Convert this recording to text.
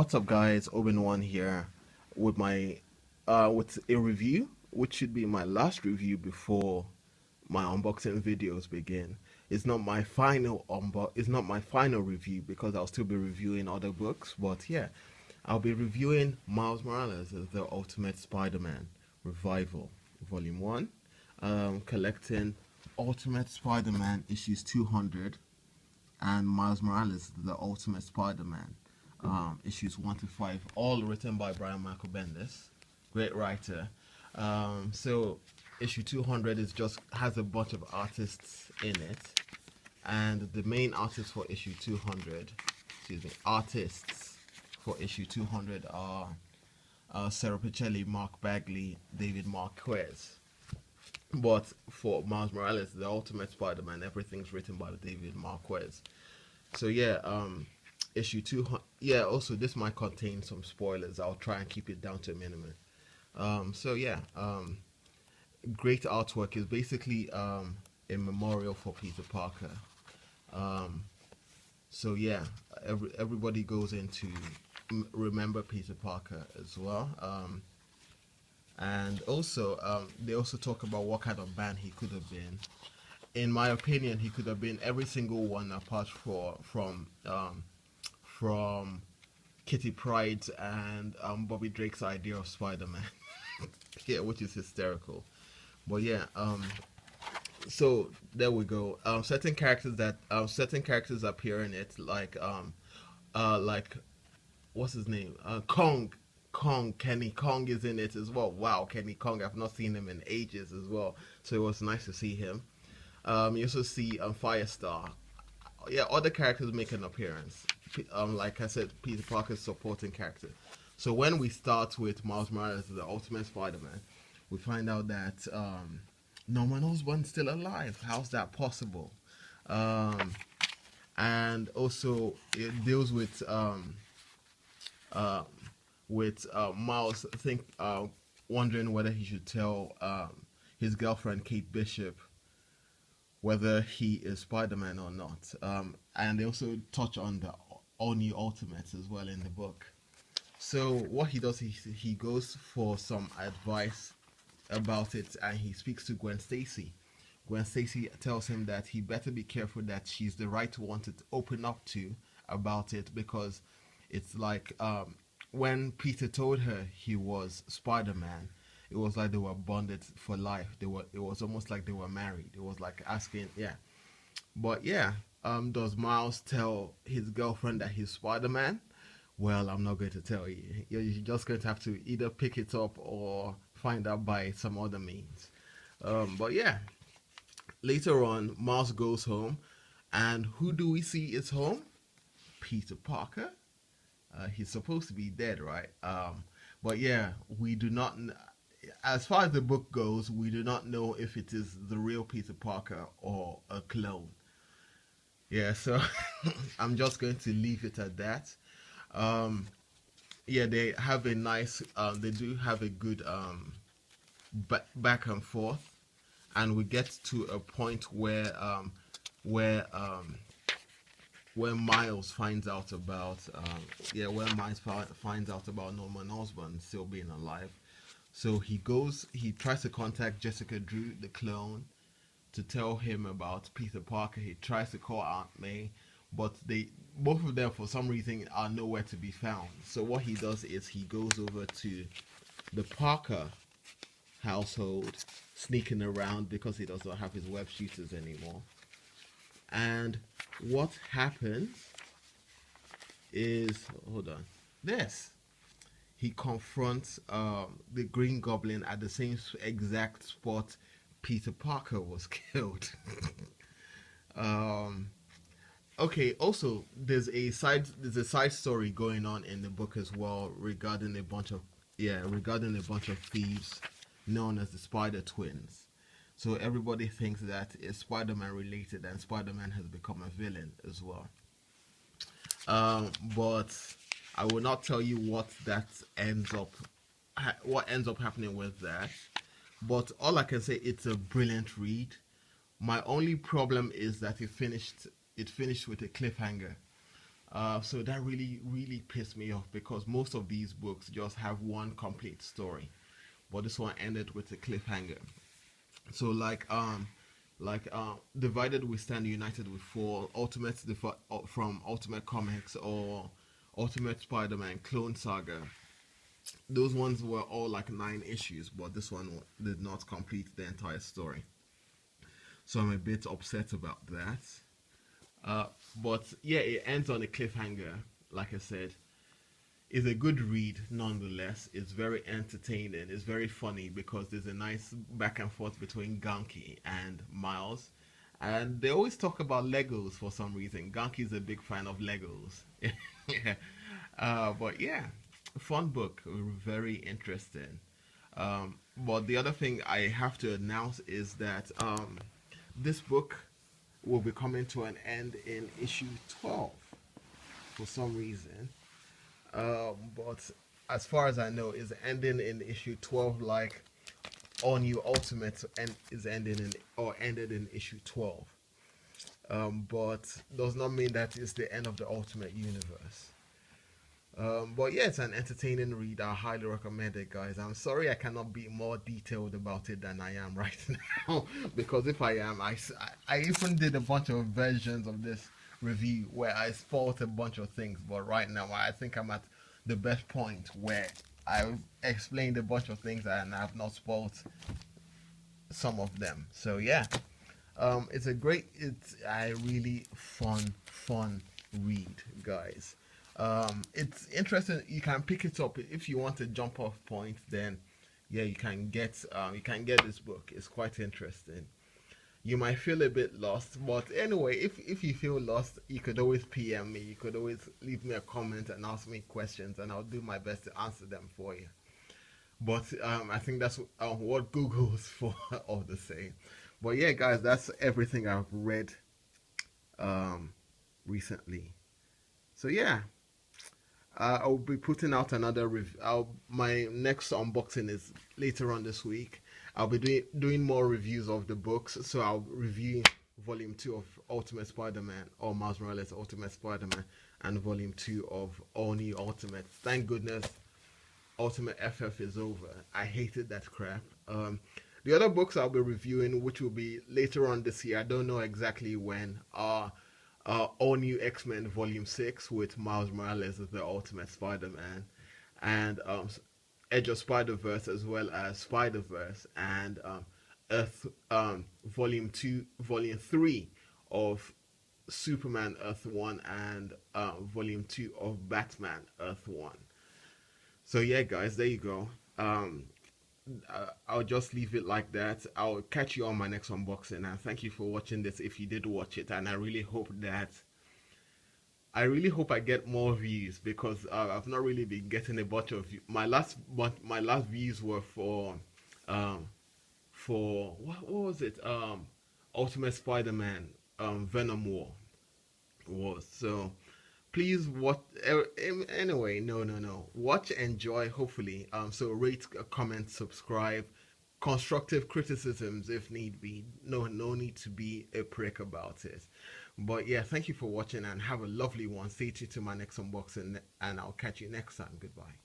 What's up, guys? Owen1 here with my with a review, which should be my last review before my unboxing videos begin. It's not my final review because I'll still be reviewing other books, but yeah, I'll be reviewing Miles Morales as the Ultimate Spider-Man Revival, Volume 1, collecting Ultimate Spider-Man issues 200 and Miles Morales, The Ultimate Spider-Man, issues 1 to 5, all written by Brian Michael Bendis, great writer. So issue 200 is just has a bunch of artists in it, and the main artists for issue 200, artists for issue 200 are Sarah Pichelli, Mark Bagley, David Marquez. But for Miles Morales, the Ultimate Spider-Man, everything's written by David Marquez. So yeah, issue 200. Yeah, also this might contain some spoilers. I'll try and keep it down to a minimum. So yeah, great artwork is basically a memorial for Peter Parker. Um, so yeah, everybody goes in to remember Peter Parker as well. And also, they also talk about what kind of man he could have been. In my opinion, he could have been every single one apart from Kitty Pryde and Bobby Drake's idea of Spider-Man. Yeah, which is hysterical. But yeah, so there we go. Certain characters appear in it, like what's his name? Kong, Kenny Kong is in it as well. Wow, Kenny Kong, I've not seen him in ages as well. So it was nice to see him. You also see Firestar. Yeah, other characters make an appearance. Like I said, Peter Parker's supporting character. So when we start with Miles Morales, the Ultimate Spider-Man, we find out that Norman Osborn's still alive. How's that possible? Um, and also it deals uh, with Miles wondering whether he should tell his girlfriend Kate Bishop whether he is Spider-Man or not. And they also touch on the all new Ultimates as well in the book. So what he does, he goes for some advice about it, and he speaks to Gwen Stacy. Gwen Stacy tells him that he better be careful that she's the right one to open up to about it, because it's like when Peter told her he was Spider-Man, it was like they were bonded for life. It was almost like they were married. It was like asking, yeah. But yeah, does Miles tell his girlfriend that he's Spider-Man? Well, I'm not going to tell you. You're just going to have to either pick it up or find out by some other means. But yeah, later on, Miles goes home, and who do we see is home? Peter Parker. He's supposed to be dead, right? But yeah, we do not. As far as the book goes, we do not know if it is the real Peter Parker or a clone. Yeah, so I'm just going to leave it at that. Um, yeah, they have a nice. They do have a good back and forth, and we get to a point where where Miles finds out about finds out about Norman Osborn still being alive. So he tries to contact Jessica Drew, the clone, to tell him about Peter Parker. He tries to call Aunt May, but both of them for some reason are nowhere to be found. So what he does is he goes over to the Parker household, sneaking around because he does not have his web shooters anymore. And what happens is, hold on, this. He confronts the Green Goblin at the same exact spot Peter Parker was killed. um, okay, also there's a side story going on in the book as well regarding a bunch of thieves known as the Spider Twins. So everybody thinks that it's Spider-Man related, and Spider-Man has become a villain as well. But I will not tell you what ends up happening with that. But all I can say, it's a brilliant read. My only problem is that it finished with a cliffhanger. So that really pissed me off because most of these books just have one complete story, but this one ended with a cliffhanger. So Divided We Stand, United We Fall, from Ultimate Comics, or Ultimate Spider-Man, Clone Saga. Those ones were all like 9 issues, but this one did not complete the entire story. So I'm a bit upset about that. Uh, but yeah, it ends on a cliffhanger. Like I said, it's a good read nonetheless. It's very entertaining. It's very funny because there's a nice back and forth between Ganki and Miles. And they always talk about Legos for some reason. Ganki's a big fan of Legos. Yeah. But yeah, fun book, very interesting. But the other thing I have to announce is that this book will be coming to an end in issue 12 for some reason. But as far as I know, is ending in issue 12, like All New Ultimate and is ending in or ended in issue 12. But does not mean that it's the end of the Ultimate Universe. But yeah, it's an entertaining read. I highly recommend it, guys. I'm sorry I cannot be more detailed about it than I am right now, because if I am, I even did a bunch of versions of this review where I spoiled a bunch of things. But right now, I think I'm at the best point where I've explained a bunch of things and I've not spoiled some of them. So yeah, it's a really fun read, guys. It's interesting. You can pick it up if you want a jump off point. Then, yeah, you can get this book. It's quite interesting. You might feel a bit lost, but anyway, if you feel lost, you could always PM me. You could always leave me a comment and ask me questions, and I'll do my best to answer them for you. But I think that's what Google's for, all the same. But yeah, guys, that's everything I've read um, recently. So yeah, I'll be putting out another review. My next unboxing is later on this week. I'll be doing more reviews of the books. So I'll review Volume 2 of Ultimate Spider-Man, or Miles Morales Ultimate Spider-Man, and Volume 2 of All New Ultimate. Thank goodness Ultimate FF is over. I hated that crap. The other books I'll be reviewing, which will be later on this year, I don't know exactly when, are All New X-Men Volume 6 with Miles Morales as the Ultimate Spider-Man, and Edge of Spider-Verse, as well as Spider-Verse, and Earth Volume 2, Volume 3 of Superman Earth 1, and Volume 2 of Batman Earth 1. So yeah, guys, there you go. I'll just leave it like that. I'll catch you on my next unboxing, and thank you for watching this if you did watch it. And I really hope I get more views, because I've not really been getting a bunch of my last views were um what was it, Ultimate Spider-Man, Venom War was. So please watch. Anyway, no, watch, enjoy, hopefully. So rate, comment, subscribe. Constructive criticisms if need be. No need to be a prick about it. But yeah, thank you for watching and have a lovely one. Stay tuned to my next unboxing, and I'll catch you next time. Goodbye.